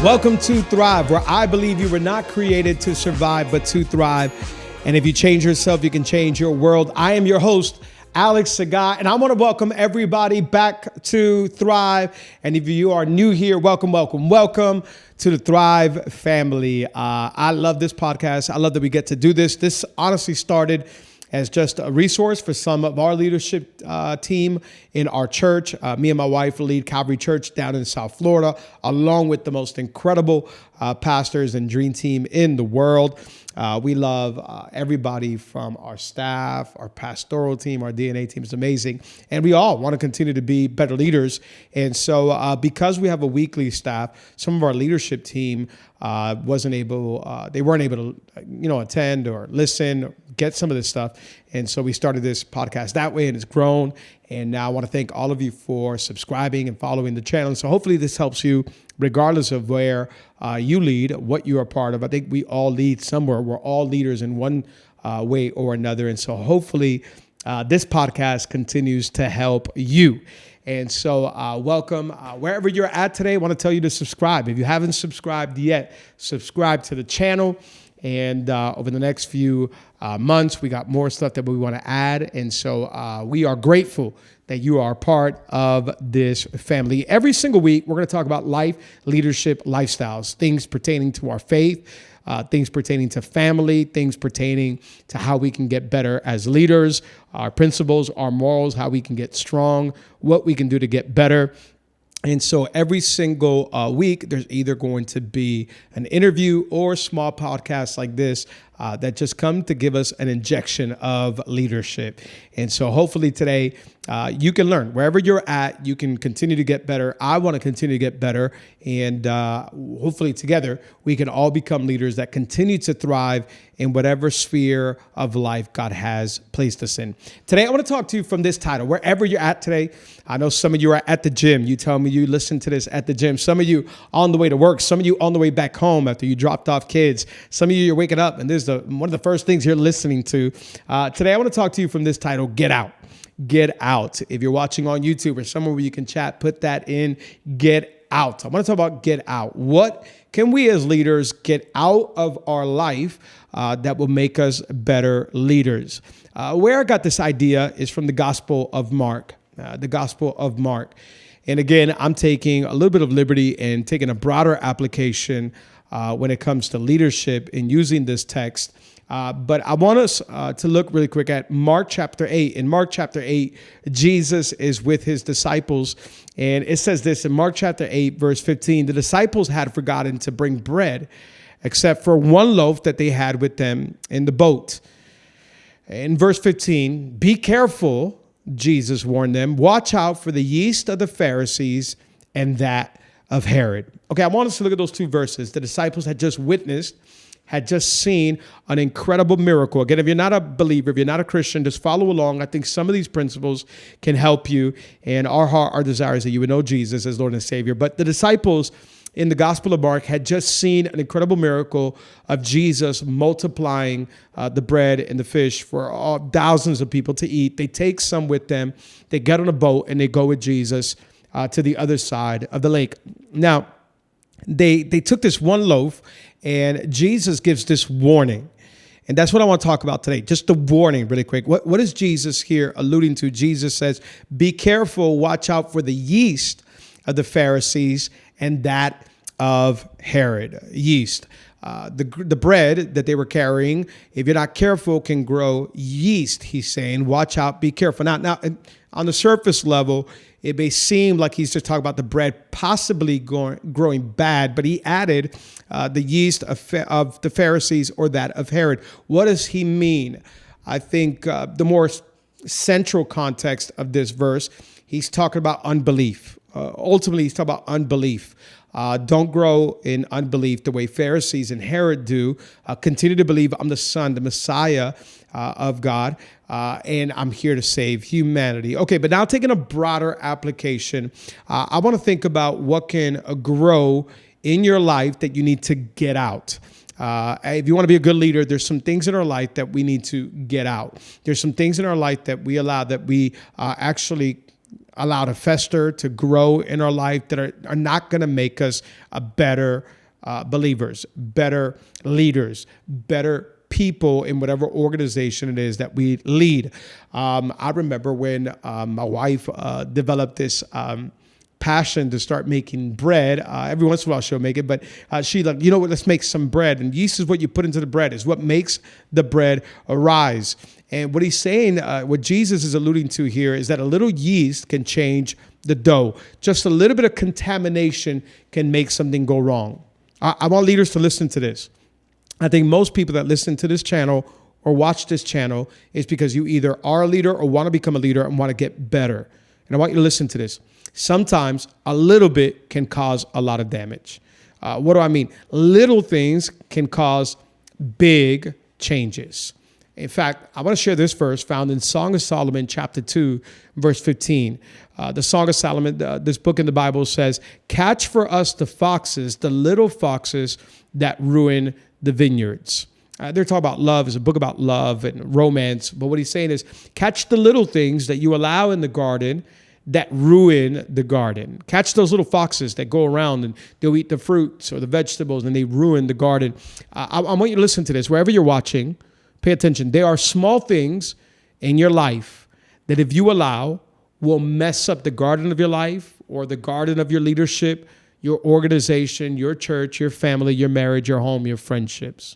Welcome to Thrive, where I believe you were not created to survive, but to thrive. And if you change yourself, you can change your world. I am your host, Alex Sagai, and I want to welcome everybody back to Thrive. And if you are new here, welcome to the Thrive family. I love this podcast. I love that we get to do this. This honestly started as just a resource for some of our leadership team in our church. Me and my wife lead Calvary Church down in South Florida, along with the most incredible pastors and dream team in the world. We love everybody from our staff, our pastoral team, our DNA team is amazing. And we all want to continue to be better leaders. And so because we have a weekly staff, some of our leadership team weren't able to, attend or listen, or get some of this stuff. And so we started this podcast that way, and it's grown. And now I want to thank all of you for subscribing and following the channel. So hopefully this helps you regardless of where you lead, what you are part of. I think we all lead somewhere. We're all leaders in one way or another. And so hopefully this podcast continues to help you. And so welcome wherever you're at today. I want to tell you to subscribe. If you haven't subscribed yet, subscribe to the channel. And over the next few months, we got more stuff that we want to add. And so we are grateful that you are part of this family. Every single week, we're going to talk about life, leadership, lifestyles, things pertaining to our faith, things pertaining to family, things pertaining to how we can get better as leaders, our principles, our morals, how we can get strong, what we can do to get better. And so every single week, there's either going to be an interview or a small podcast like this that just come to give us an injection of leadership. And so hopefully today you can learn. Wherever you're at, you can continue to get better. I want to continue to get better. And hopefully together, we can all become leaders that continue to thrive in whatever sphere of life God has placed us in. Today, I want to talk to you from this title, wherever you're at today. I know some of you are at the gym. You tell me you listen to this at the gym. Some of you on the way to work. Some of you on the way back home after you dropped off kids. Some of you, you're waking up and this is one of the first things you're listening to. Today, I want to talk to you from this title, Get Out. Get out. If you're watching on YouTube or somewhere where you can chat, put that in, get out. I want to talk about get out. What can we as leaders get out of our life that will make us better leaders? Where I got this idea is from the Gospel of Mark. And again, I'm taking a little bit of liberty and taking a broader application when it comes to leadership and using this text. But I want us to look really quick at Mark chapter 8. In Mark chapter 8, Jesus is with his disciples. And it says this in Mark chapter 8, verse 15, the disciples had forgotten to bring bread except for one loaf that they had with them in the boat. In verse 15, be careful, Jesus warned them. Watch out for the yeast of the Pharisees and that of Herod. Okay, I want us to look at those two verses. The disciples had just seen an incredible miracle. Again, if you're not a believer, if you're not a Christian, just follow along. I think some of these principles can help you. And our desire is that you would know Jesus as Lord and Savior. But the disciples in the Gospel of Mark had just seen an incredible miracle of Jesus multiplying the bread and the fish for thousands of people to eat. They take some with them. They get on a boat and they go with Jesus to the other side of the lake. Now, they took this one loaf, and Jesus gives this warning. And that's what I want to talk about today. Just the warning really quick. What is Jesus here alluding to? Jesus says, be careful, watch out for the yeast of the Pharisees and that of Herod. Yeast. The bread that they were carrying, if you're not careful, can grow yeast, he's saying. Watch out, be careful. Now, on the surface level, it may seem like he's just talking about the bread possibly growing bad, but he added the yeast of the Pharisees or that of Herod. What does he mean? I think the more central context of this verse, he's talking about unbelief. Ultimately, he's talking about unbelief. Don't grow in unbelief the way Pharisees and Herod do. Continue to believe I'm the Son, the Messiah of God, and I'm here to save humanity. Okay, but now taking a broader application, I want to think about what can grow in your life that you need to get out. If you want to be a good leader, there's some things in our life that we need to get out. There's some things in our life that we actually allow to fester, to grow in our life that are not going to make us a better believers, better leaders, better people in whatever organization it is that we lead. I remember when my wife developed this passion to start making bread. Every once in a while she'll make it, but she like, you know what, let's make some bread. And yeast is what you put into the bread, is what makes the bread arise. And what he's saying, what Jesus is alluding to here, is that a little yeast can change the dough. Just a little bit of contamination can make something go wrong. I want leaders to listen to this. I think most people that listen to this channel or watch this channel is because you either are a leader or want to become a leader and want to get better. And I want you to listen to this. Sometimes a little bit can cause a lot of damage. What do I mean? Little things can cause big changes. In fact, I want to share this verse found in Song of Solomon, chapter 2, verse 15. The Song of Solomon, this book in the Bible says, "Catch for us the foxes, the little foxes that ruin the vineyards." They're talking about love. It's a book about love and romance. But what he's saying is, catch the little things that you allow in the garden that ruin the garden. Catch those little foxes that go around and they'll eat the fruits or the vegetables and they ruin the garden. I want you to listen to this. Wherever you're watching, pay attention. There are small things in your life that if you allow will mess up the garden of your life or the garden of your leadership, your organization, your church, your family, your marriage, your home, your friendships.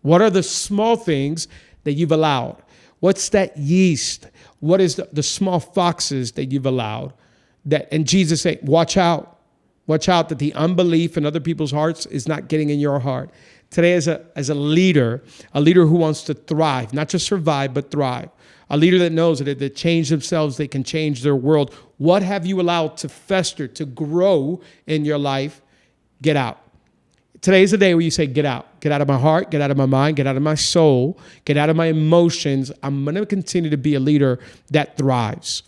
What are the small things that you've allowed? What's that yeast? What is the small foxes that you've allowed? And Jesus said, watch out. Watch out that the unbelief in other people's hearts is not getting in your heart. Today, as a leader who wants to thrive, not just survive, but thrive, a leader that knows that if they change themselves, they can change their world. What have you allowed to fester, to grow in your life? Get out. Today is the day where you say, get out. Get out of my heart, get out of my mind, get out of my soul, get out of my emotions. I'm going to continue to be a leader that thrives.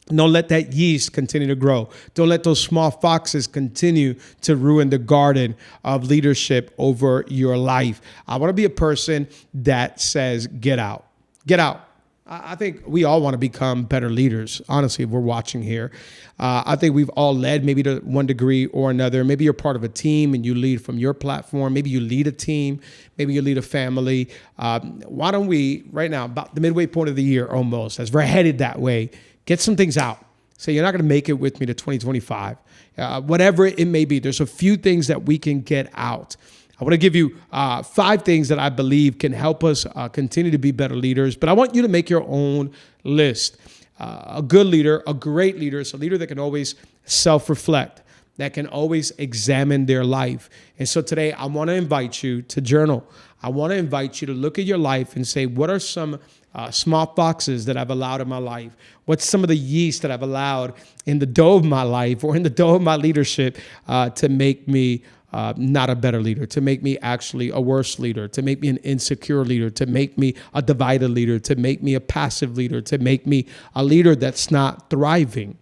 Don't let that yeast continue to grow. Don't let those small foxes continue to ruin the garden of leadership over your life. I want to be a person that says, get out. Get out. I think we all want to become better leaders, honestly, if we're watching here. I think we've all led maybe to one degree or another. Maybe you're part of a team and you lead from your platform. Maybe you lead a team. Maybe you lead a family. Why don't we, right now, about the midway point of the year almost, as we're headed that way, get some things out. Say, you're not going to make it with me to 2025. Whatever it may be, there's a few things that we can get out. I want to give you 5 things that I believe can help us continue to be better leaders. But I want you to make your own list. A good leader, a great leader, is a leader that can always self-reflect, that can always examine their life. And so today, I want to invite you to journal. I want to invite you to look at your life and say, what are some small foxes that I've allowed in my life? What's some of the yeast that I've allowed in the dough of my life or in the dough of my leadership to make me not a better leader, to make me actually a worse leader, to make me an insecure leader, to make me a divided leader, to make me a passive leader, to make me a leader that's not thriving.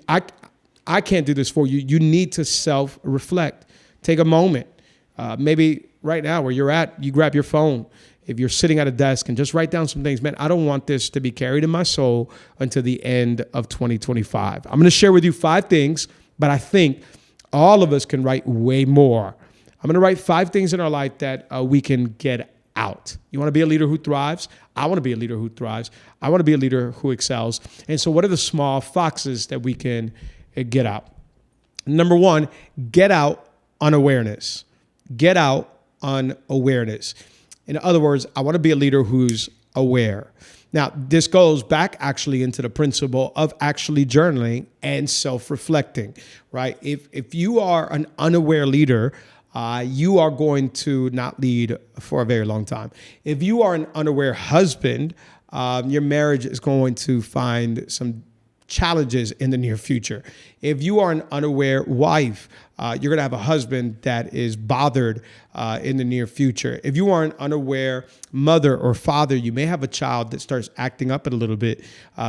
I can't do this for you. You need to self-reflect. Take a moment. Maybe right now where you're at, you grab your phone. If you're sitting at a desk and just write down some things, man, I don't want this to be carried in my soul until the end of 2025. I'm going to share with you 5 things, but I think all of us can write way more. I'm going to write 5 things in our life that we can get out. You want to be a leader who thrives? I want to be a leader who thrives. I want to be a leader who excels. And so what are the small foxes that we can get out? Number 1, get out unawareness. Get out unawareness. In other words, I want to be a leader who's aware. Now, this goes back actually into the principle of actually journaling and self-reflecting, right? If you are an unaware leader, you are going to not lead for a very long time. If you are an unaware husband, your marriage is going to find some challenges in the near future. If you are an unaware wife, you're going to have a husband that is bothered in the near future. If you are an unaware mother or father, you may have a child that starts acting up a little bit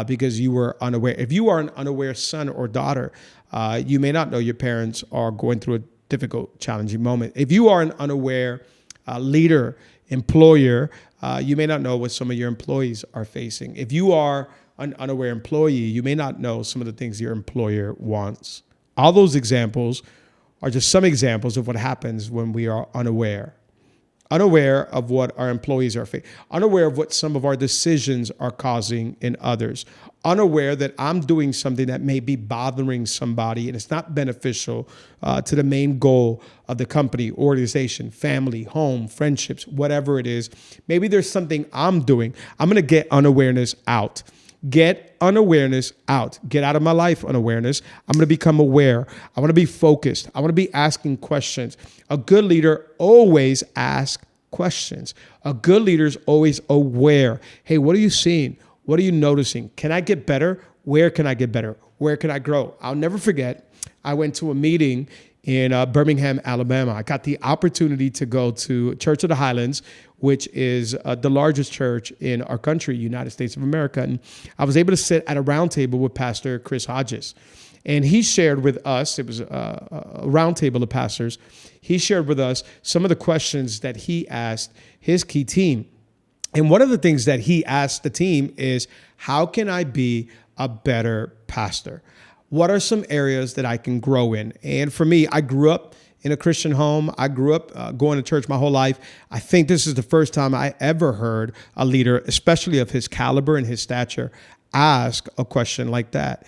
because you were unaware. If you are an unaware son or daughter, you may not know your parents are going through a difficult, challenging moment. If you are an unaware leader, employer, you may not know what some of your employees are facing. If you are an unaware employee, you may not know some of the things your employer wants. All those examples are just some examples of what happens when we are unaware. Unaware of what our employees are facing, unaware of what some of our decisions are causing in others, unaware that I'm doing something that may be bothering somebody and it's not beneficial to the main goal of the company, organization, family, home, friendships, whatever it is. Maybe there's something I'm doing. I'm going to get unawareness out. Get unawareness out. Get out of my life, unawareness. I'm going to become aware. I want to be focused. I want to be asking questions. A good leader always asks questions. A good leader is always aware. Hey, what are you seeing? What are you noticing? Can I get better? Where can I get better? Where can I grow? I'll never forget, I went to a meeting in Birmingham, Alabama. I got the opportunity to go to Church of the Highlands, which is the largest church in our country, United States of America. And I was able to sit at a round table with Pastor Chris Hodges. And he shared with us, it was a round table of pastors, he shared with us some of the questions that he asked his key team. And one of the things that he asked the team is, how can I be a better pastor? What are some areas that I can grow in? And for me, I grew up in a Christian home. I grew up going to church my whole life. I think this is the first time I ever heard a leader, especially of his caliber and his stature, ask a question like that.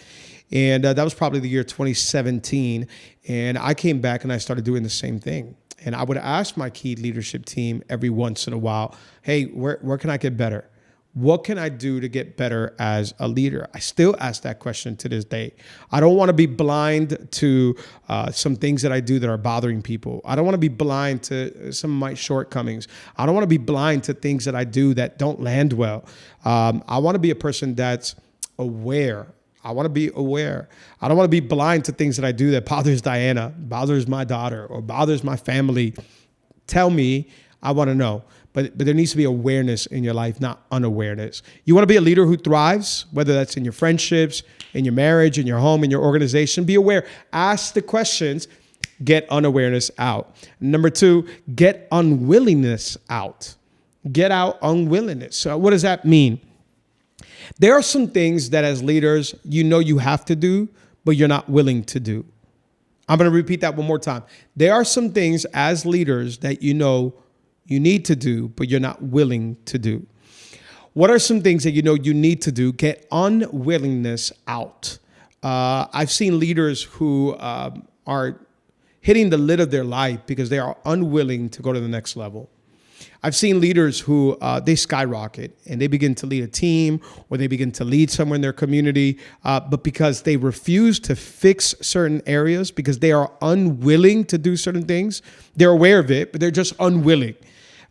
And that was probably the year 2017. And I came back and I started doing the same thing. And I would ask my key leadership team every once in a while, hey, where can I get better? What can I do to get better as a leader? I still ask that question to this day. I don't want to be blind to some things that I do that are bothering people. I don't want to be blind to some of my shortcomings. I don't want to be blind to things that I do that don't land well. I want to be a person that's aware. I want to be aware. I don't want to be blind to things that I do that bothers Diana, bothers my daughter, or bothers my family. Tell me, I want to know. But there needs to be awareness in your life, not unawareness. You want to be a leader who thrives, whether that's in your friendships, in your marriage, in your home, in your organization. Be aware. Ask the questions. Get unawareness out. Number 2, get unwillingness out. Get out unwillingness. So what does that mean? There are some things that as leaders, you know you have to do, but you're not willing to do. I'm going to repeat that one more time. There are some things as leaders that you know you need to do, but you're not willing to do. What are some things that you know you need to do? Get unwillingness out. I've seen leaders who are hitting the lid of their life because they are unwilling to go to the next level. I've seen leaders who they skyrocket and they begin to lead a team or they begin to lead somewhere in their community, but because they refuse to fix certain areas, because they are unwilling to do certain things, they're aware of it, but they're just unwilling.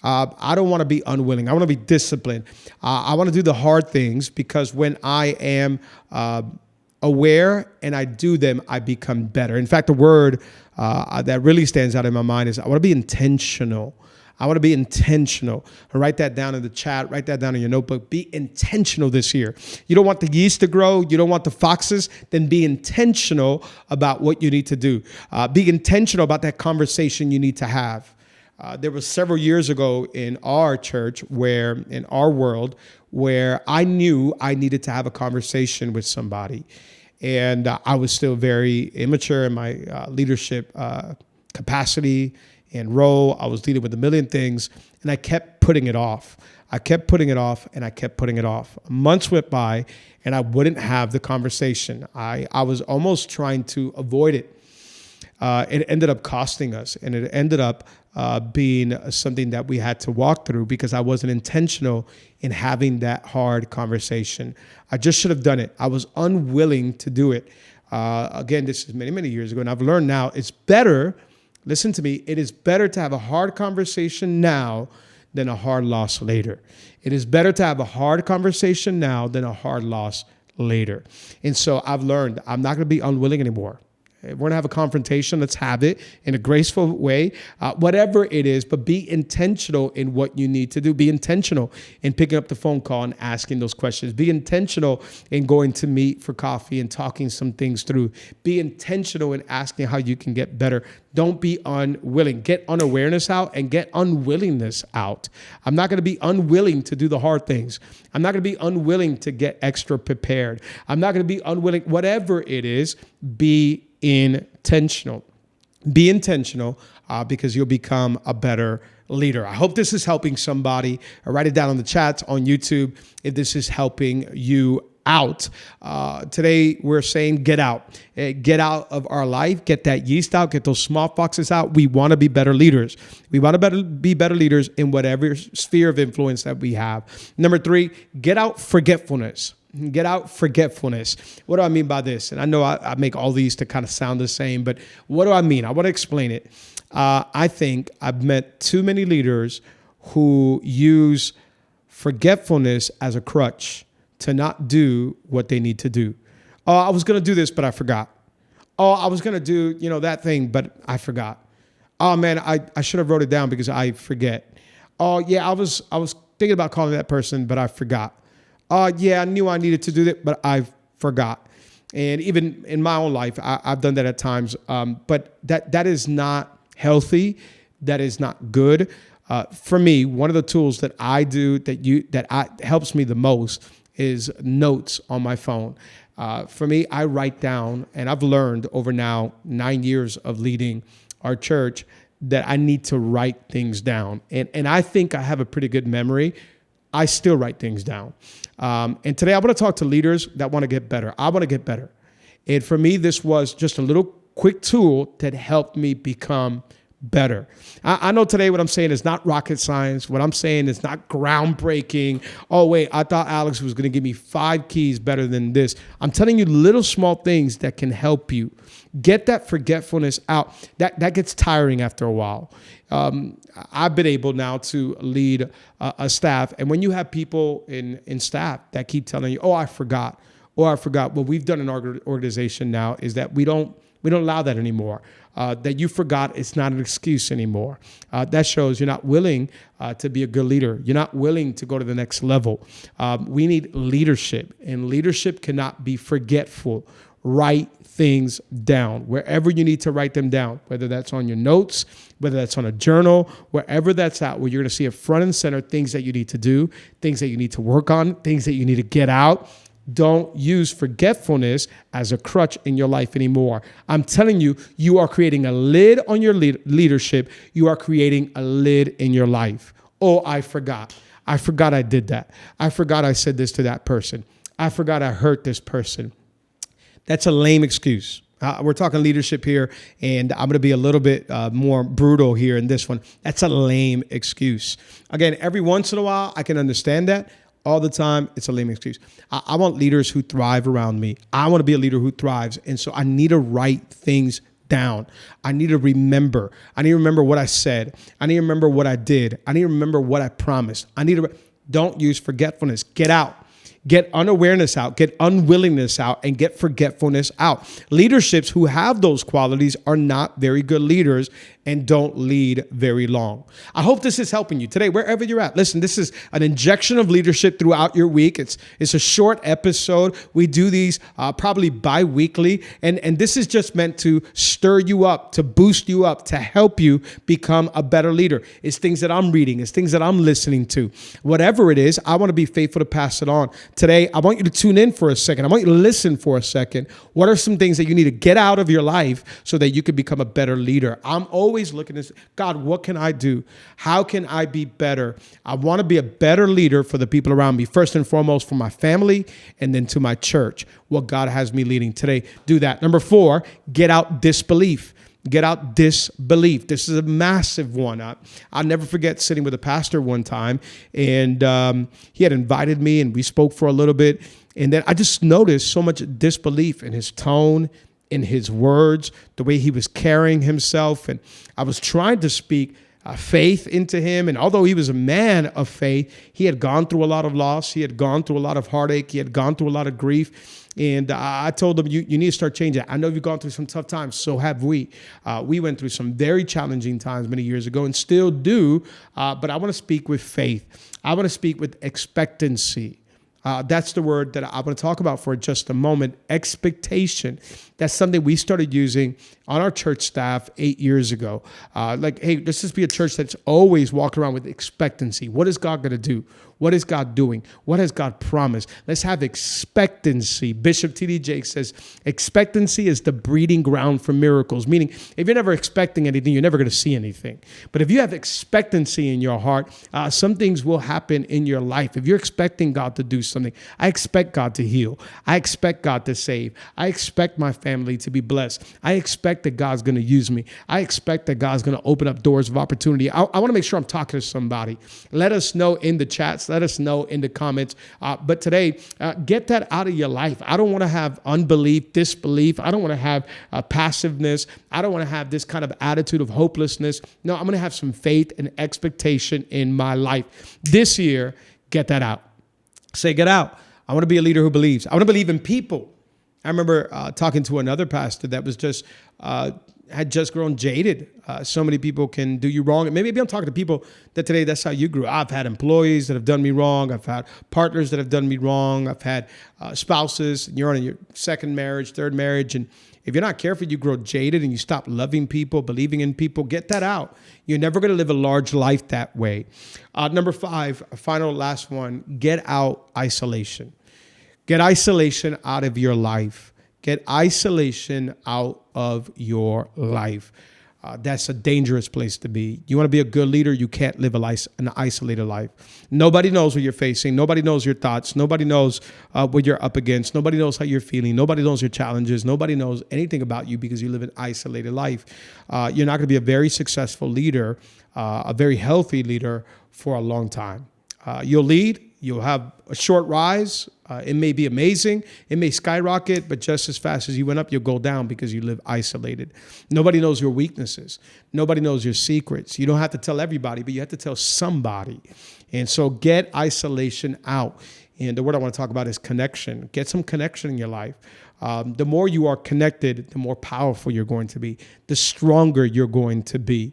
I don't want to be unwilling. I want to be disciplined. I want to do the hard things because when I am aware and I do them, I become better. In fact, the word that really stands out in my mind is I want to be intentional. I want to be intentional. Write that down in the chat. Write that down in your notebook. Be intentional this year. You don't want the yeast to grow. You don't want the foxes. Then be intentional about what you need to do. Be intentional about that conversation you need to have. There was several years ago in our church in our world, where I knew I needed to have a conversation with somebody. And I was still very immature in my leadership capacity and role. I was dealing with a million things, and I kept putting it off. I kept putting it off, and I kept putting it off. Months went by, and I wouldn't have the conversation. I was almost trying to avoid it. It ended up costing us, and it ended up being something that we had to walk through because I wasn't intentional in having that hard conversation. I just should have done it. I was unwilling to do it. Again, this is many, many years ago, and I've learned now it's better. Listen to me. It is better to have a hard conversation now than a hard loss later. It is better to have a hard conversation now than a hard loss later. And so I've learned I'm not going to be unwilling anymore. If we're going to have a confrontation, let's have it in a graceful way, whatever it is, but be intentional in what you need to do. Be intentional in picking up the phone call and asking those questions. Be intentional in going to meet for coffee and talking some things through. Be intentional in asking how you can get better. Don't be unwilling. Get unawareness out and get unwillingness out. I'm not going to be unwilling to do the hard things. I'm not going to be unwilling to get extra prepared. I'm not going to be unwilling. Whatever it is, be intentional. Be intentional because you'll become a better leader. I hope this is helping somebody. Write it down in the chats on YouTube if this is helping you out. Today, we're saying get out. Get out of our life. Get that yeast out. Get those small foxes out. We want to be better leaders. We want to be better leaders in whatever sphere of influence that we have. Number 3, get out forgetfulness. Get out forgetfulness. What do I mean by this? And I know I make all these to kind of sound the same, but what do I mean? I want to explain it. I think I've met too many leaders who use forgetfulness as a crutch to not do what they need to do. Oh, I was going to do this, but I forgot. Oh, I was going to do, that thing, but I forgot. Oh man, I should have wrote it down because I forget. Oh yeah, I was thinking about calling that person, but I forgot. Yeah, I knew I needed to do that, but I forgot. And even in my own life, I've done that at times. But that is not healthy. That is not good. For me, one of the tools that I do that helps me the most is notes on my phone. For me, I write down, and I've learned over now 9 years of leading our church that I need to write things down. And I think I have a pretty good memory. I still write things down. And today I want to talk to leaders that want to get better. I want to get better. And for me, this was just a little quick tool that helped me become better. I know today what I'm saying is not rocket science. What I'm saying is not groundbreaking. Oh, wait, I thought Alex was going to give me 5 keys better than this. I'm telling you little small things that can help you. Get that forgetfulness out. That gets tiring after a while. I've been able now to lead a staff. And when you have people in staff that keep telling you, oh, I forgot. What we've done in our organization now is that we don't allow that anymore. That you forgot, it's not an excuse anymore. That shows you're not willing to be a good leader. You're not willing to go to the next level. We need leadership, and leadership cannot be forgetful. Write things down wherever you need to write them down, whether that's on your notes, whether that's on a journal, wherever that's at, where you're going to see it front and center, things that you need to do, things that you need to work on, things that you need to get out. Don't use forgetfulness as a crutch in your life anymore. I'm telling you, you are creating a lid on your leadership. You are creating a lid in your life. Oh, I forgot. I forgot I did that. I forgot I said this to that person. I forgot I hurt this person. That's a lame excuse. We're talking leadership here, and I'm going to be a little bit more brutal here in this one. That's a lame excuse. Again, every once in a while, I can understand that. All the time, it's a lame excuse. I want leaders who thrive around me. I want to be a leader who thrives. And so I need to write things down. I need to remember. I need to remember what I said. I need to remember what I did. I need to remember what I promised. Don't use forgetfulness. Get out. Get unawareness out, get unwillingness out, and get forgetfulness out. Leaderships who have those qualities are not very good leaders and don't lead very long. I hope this is helping you today, wherever you're at. Listen, this is an injection of leadership throughout your week. It's a short episode. We do these probably bi-weekly, and this is just meant to stir you up, to boost you up, to help you become a better leader. It's things that I'm reading. It's things that I'm listening to. Whatever it is, I want to be faithful to pass it on. Today, I want you to tune in for a second. I want you to listen for a second. What are some things that you need to get out of your life so that you can become a better leader? I'm always looking at God, what can I do? How can I be better? I want to be a better leader for the people around me, first and foremost for my family, and then to my church, what God has me leading today. Do that. Number 4, get out disbelief. Get out disbelief. This is a massive one. I'll never forget sitting with a pastor one time, and he had invited me, and we spoke for a little bit. And then I just noticed so much disbelief in his tone, in his words, the way he was carrying himself. And I was trying to speak faith into him. And although he was a man of faith, he had gone through a lot of loss. He had gone through a lot of heartache. He had gone through a lot of grief. And I told him, you need to start changing. I know you've gone through some tough times. So have we. We went through some very challenging times many years ago and still do. But I want to speak with faith. I want to speak with expectancy. That's the word that I want to talk about for just a moment. Expectation. That's something we started using on our church staff 8 years ago. Hey, let's just be a church that's always walking around with expectancy. What is God going to do? What is God doing? What has God promised? Let's have expectancy. Bishop T.D. Jakes says, expectancy is the breeding ground for miracles, meaning if you're never expecting anything, you're never going to see anything. But if you have expectancy in your heart, some things will happen in your life. If you're expecting God to do something, I expect God to heal. I expect God to save. I expect my family to be blessed. I expect that God's going to use me. I expect that God's going to open up doors of opportunity. I want to make sure I'm talking to somebody. Let us know in the chats. Let us know in the comments. But today, get that out of your life. I don't want to have unbelief, disbelief. I don't want to have passiveness. I don't want to have this kind of attitude of hopelessness. No, I'm going to have some faith and expectation in my life. This year, get that out. Say, get out. I want to be a leader who believes. I want to believe in people. I remember talking to another pastor that was just had just grown jaded. So many people can do you wrong. And maybe I'm talking to people that today, that's how you grew. I've had employees that have done me wrong. I've had partners that have done me wrong. I've had spouses. And you're on your second marriage, third marriage. And if you're not careful, you grow jaded and you stop loving people, believing in people. Get that out. You're never going to live a large life that way. Number 5, final last one, get out isolation. Get isolation out of your life. Get isolation out of your life. That's a dangerous place to be. You want to be a good leader, you can't live an isolated life. Nobody knows what you're facing. Nobody knows your thoughts. Nobody knows what you're up against. Nobody knows how you're feeling. Nobody knows your challenges. Nobody knows anything about you because you live an isolated life. You're not going to be a very successful leader, a very healthy leader for a long time. You'll lead. You'll have a short rise. It may be amazing. It may skyrocket, but just as fast as you went up, you'll go down because you live isolated. Nobody knows your weaknesses. Nobody knows your secrets. You don't have to tell everybody, but you have to tell somebody. And so get isolation out. And the word I want to talk about is connection. Get some connection in your life. The more you are connected, the more powerful you're going to be, the stronger you're going to be.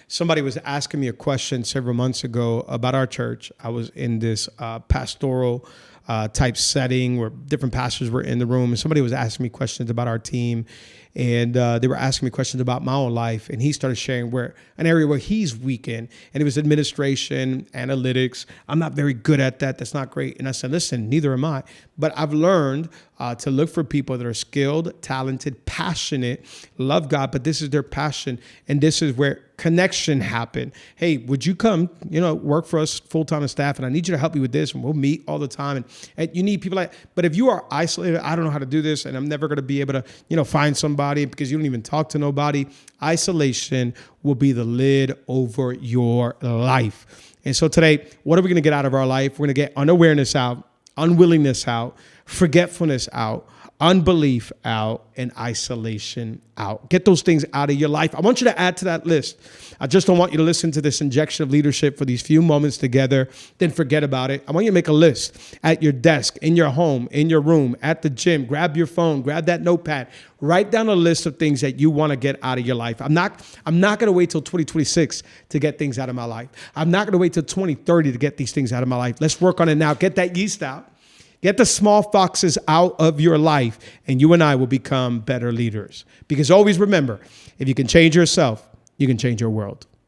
Somebody was asking me a question several months ago about our church. I was in this pastoral type setting where different pastors were in the room, and somebody was asking me questions about our team, and they were asking me questions about my own life, and he started sharing an area where he's weak in, and it was administration, analytics. I'm not very good at that. That's not great. And I said, listen, neither am I, but I've learned to look for people that are skilled, talented, passionate, love God, but this is their passion, and this is where connection happen. Hey, would you come, work for us full-time and staff, and I need you to help me with this, and we'll meet all the time. And you need people but if you are isolated, I don't know how to do this, and I'm never going to be able to, find somebody because you don't even talk to nobody. Isolation will be the lid over your life. And so today, what are we going to get out of our life? We're going to get unawareness out, unwillingness out, forgetfulness out, unbelief out, and isolation out. Get those things out of your life. I want you to add to that list. I just don't want you to listen to this injection of leadership for these few moments together, then forget about it. I want you to make a list at your desk, in your home, in your room, at the gym. Grab your phone, grab that notepad, write down a list of things that you want to get out of your life. I'm not going to wait till 2026 to get things out of my life. I'm not going to wait till 2030 to get these things out of my life. Let's work on it now. Get that yeast out. Get the small foxes out of your life, and you and I will become better leaders. Because always remember, if you can change yourself, you can change your world.